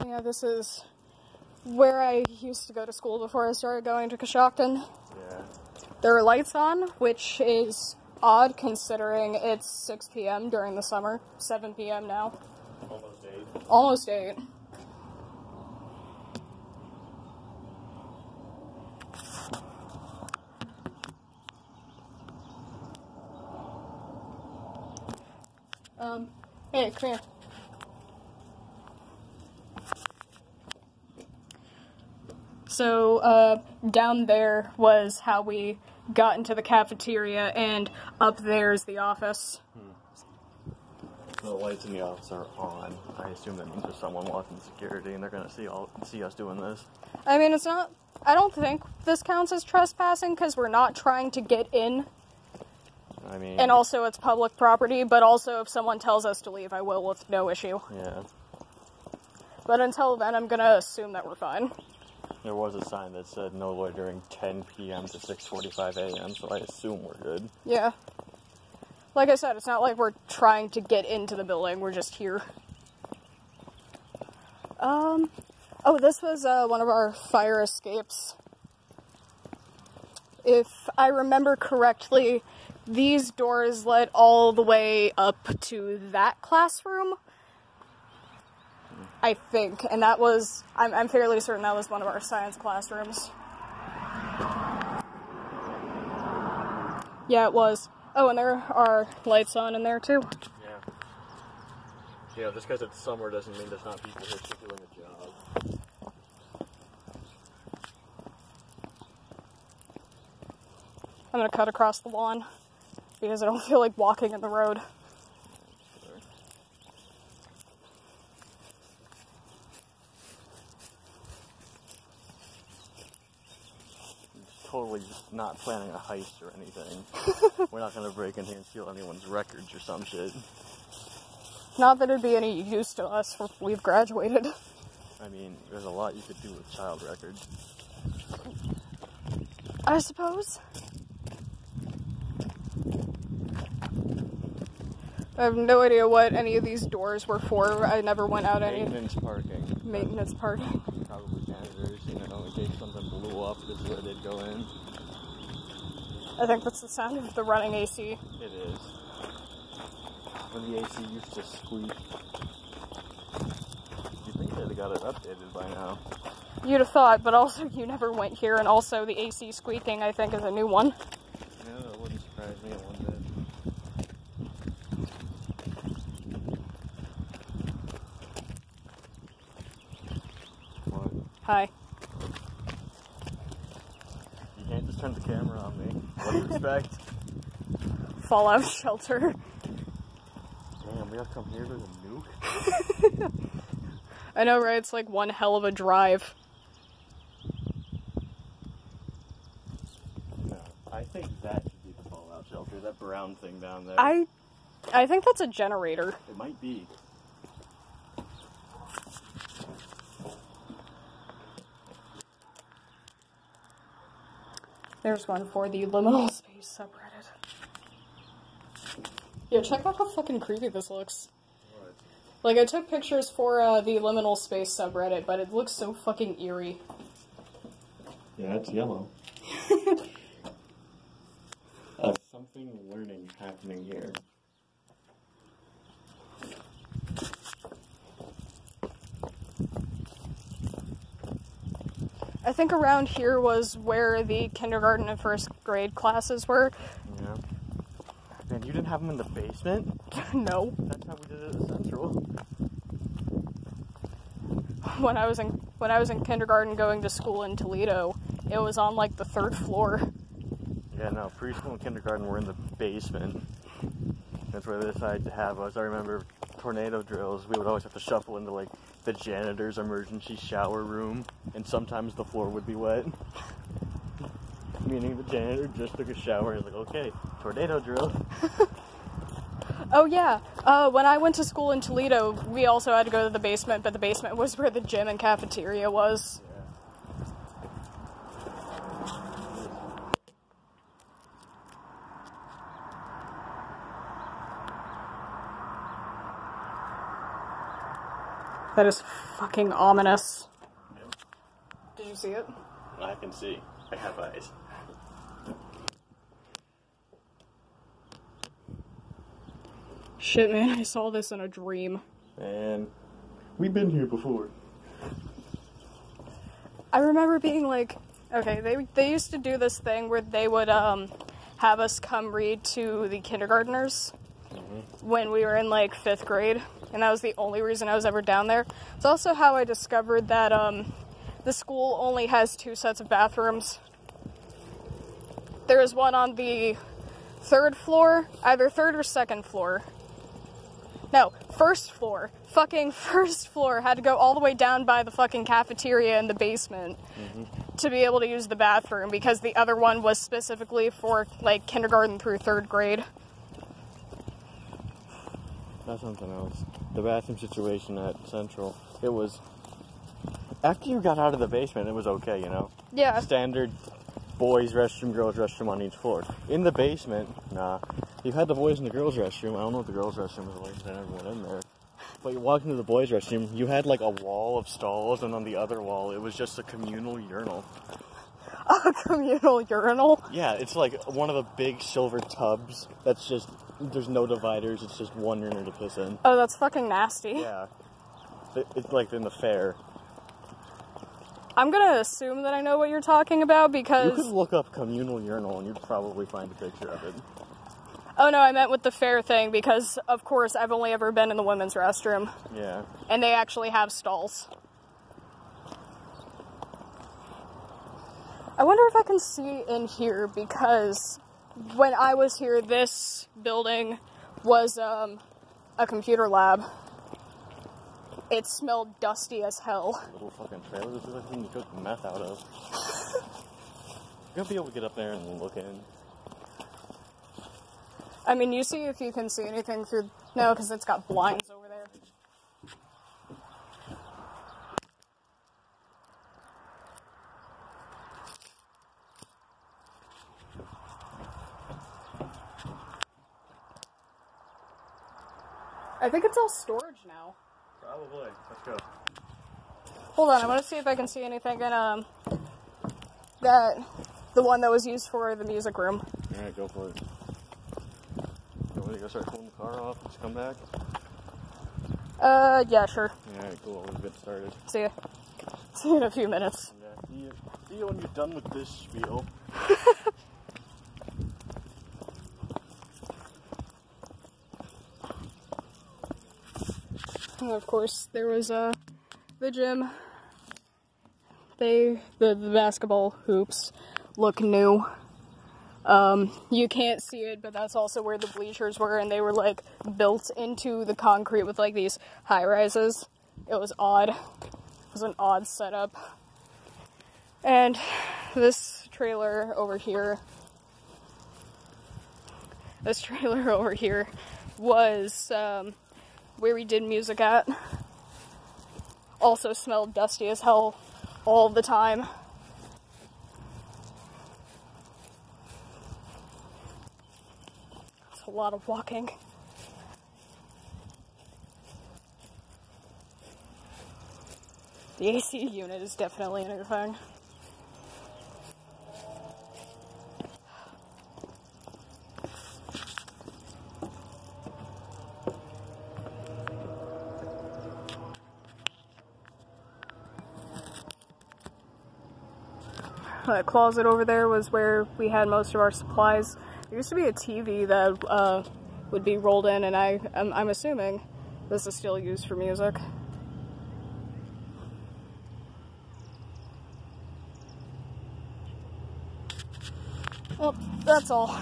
Yeah, this is where I used to go to school before I started going to Coshocton. Yeah. There are lights on, which is odd considering it's 6 p.m. during the summer. 7 p.m. now. Almost 8. Almost 8. Hey, come here. So, down there was how we got into the cafeteria, and up there's the office. The lights in the office are on. I assume that means there's someone watching security, and they're gonna see us doing this. I mean, it's not... I don't think this counts as trespassing, because we're not trying to get in. I mean... And also, it's public property, but also, if someone tells us to leave, I will with no issue. Yeah. But until then, I'm gonna assume that we're fine. There was a sign that said no loitering 10 p.m. to 6:45 a.m., so I assume we're good. Yeah. Like I said, it's not like we're trying to get into the building, we're just here. Oh, this was, one of our fire escapes. If I remember correctly, these doors led all the way up to that classroom. I think, and that was, I'm fairly certain that was one of our science classrooms. Yeah, it was. Oh, and there are lights on in there, too. Yeah. You know, just because it's summer doesn't mean there's not people here still doing a job. I'm gonna cut across the lawn, because I don't feel like walking in the road. Totally just not planning a heist or anything. We're not gonna break in here and steal anyone's records or some shit. Not that it'd be any use to us if we've graduated. I mean, there's a lot you could do with child records. I suppose. I have no idea what any of these doors were for. I never went out any... Maintenance parking. Maintenance parking. Probably janitors, you know, in case something blew up, this is where they'd go in. I think that's the sound of the running AC. It is. When the AC used to squeak. You'd think they'd have got it updated by now. You'd have thought, but also you never went here, and also the AC squeaking, I think, is a new one. No, that wouldn't surprise me one bit. What? Hi. You can't just turn the camera on me. What do you expect? Fallout shelter. Damn, we have to come here to the nuke? I know, right? It's like one hell of a drive. No, I think that should be the fallout shelter, that brown thing down there. I think that's a generator. It might be. There's one for the liminal space subreddit. Yeah, check out how fucking creepy this looks. What? Like, I took pictures for the liminal space subreddit, but it looks so fucking eerie. Yeah, it's yellow. Something learning happening here. I think around here was where the kindergarten and first grade classes were. Yeah. Man, you didn't have them in the basement? No. That's how we did it at Central. When I was in kindergarten going to school in Toledo, it was on like the 3rd floor. Yeah, no, preschool and kindergarten were in the basement. That's where they decided to have us. I remember tornado drills, we would always have to shuffle into like the janitor's emergency shower room, and sometimes the floor would be wet. Meaning the janitor just took a shower and was like, okay, tornado drill. Oh yeah, when I went to school in Toledo, we also had to go to the basement, but the basement was where the gym and cafeteria was. That is Fucking ominous. Yep. Did you see it? I can see. I have eyes. Shit, man, I saw this in a dream. And we've been here before. I remember being like, okay, they used to do this thing where they would have us come read to the kindergartners when we were in like 5th grade, and that was the only reason I was ever down there. It's also how I discovered that the school only has 2 sets of bathrooms. There is one on the 3rd floor, either 3rd or 2nd floor. No, 1st floor. Fucking 1st floor. Had to go all the way down by the fucking cafeteria in the basement to be able to use the bathroom, because the other one was specifically for, like, kindergarten through 3rd grade. That's something else. The bathroom situation at Central, it was... After you got out of the basement, it was okay, you know? Yeah. Standard boys' restroom, girls' restroom on each floor. In the basement, nah. You had the boys in the girls' restroom. I don't know what the girls' restroom was like, because I never went in there. But you walked into the boys' restroom, you had like a wall of stalls, and on the other wall, it was just a communal urinal. A communal urinal? Yeah, it's like one of the big silver tubs that's just, there's no dividers, it's just one urinal to piss in. Oh, that's fucking nasty. Yeah. It's like in the fair. I'm gonna assume that I know what you're talking about, because... You could look up communal urinal and you'd probably find a picture of it. Oh no, I meant with the fair thing, because, of course, I've only ever been in the women's restroom. Yeah. And they actually have stalls. I wonder if I can see in here, because when I was here, this building was, a computer lab. It smelled dusty as hell. Little fucking trailer, this is like something you cook meth out of. You're gonna be able to get up there and look in. I mean, you see if you can see anything through... No, because it's got blinds over there. I think it's all storage now. Probably. Let's go. Hold on, I want to see if I can see anything in, the one that was used for the music room. Alright, go for it. You want to go start pulling the car off? Just come back? Yeah, sure. Alright, cool. We'll get started. See ya. See you in a few minutes. Yeah, see you when you're done with this spiel. And of course, there was, the gym. The basketball hoops look new. You can't see it, but that's also where the bleachers were, and they were, like, built into the concrete with, like, these high-rises. It was odd. It was an odd setup. And this trailer over here was, where we did music at. Also smelled dusty as hell all the time. It's a lot of walking. The AC unit is definitely a new thing. That closet over there was where we had most of our supplies. There used to be a TV that would be rolled in, and I'm assuming this is still used for music. Well, that's all.